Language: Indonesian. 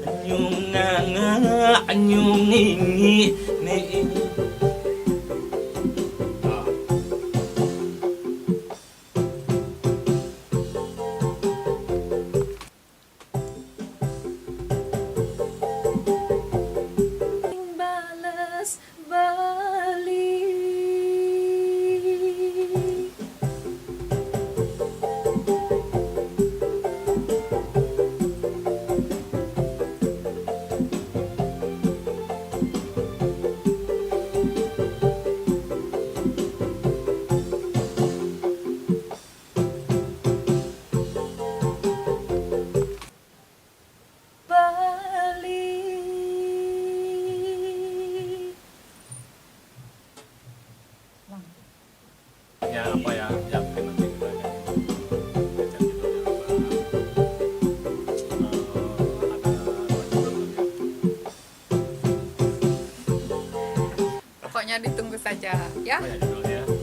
Anyung nga nga, anyung ngi ni. Balas balik. Balik. Ya apa ya yang mungkin nanti kita akan baca judulnya apa, ada judul ya. Pokoknya ditunggu saja ya. Apa ya judulnya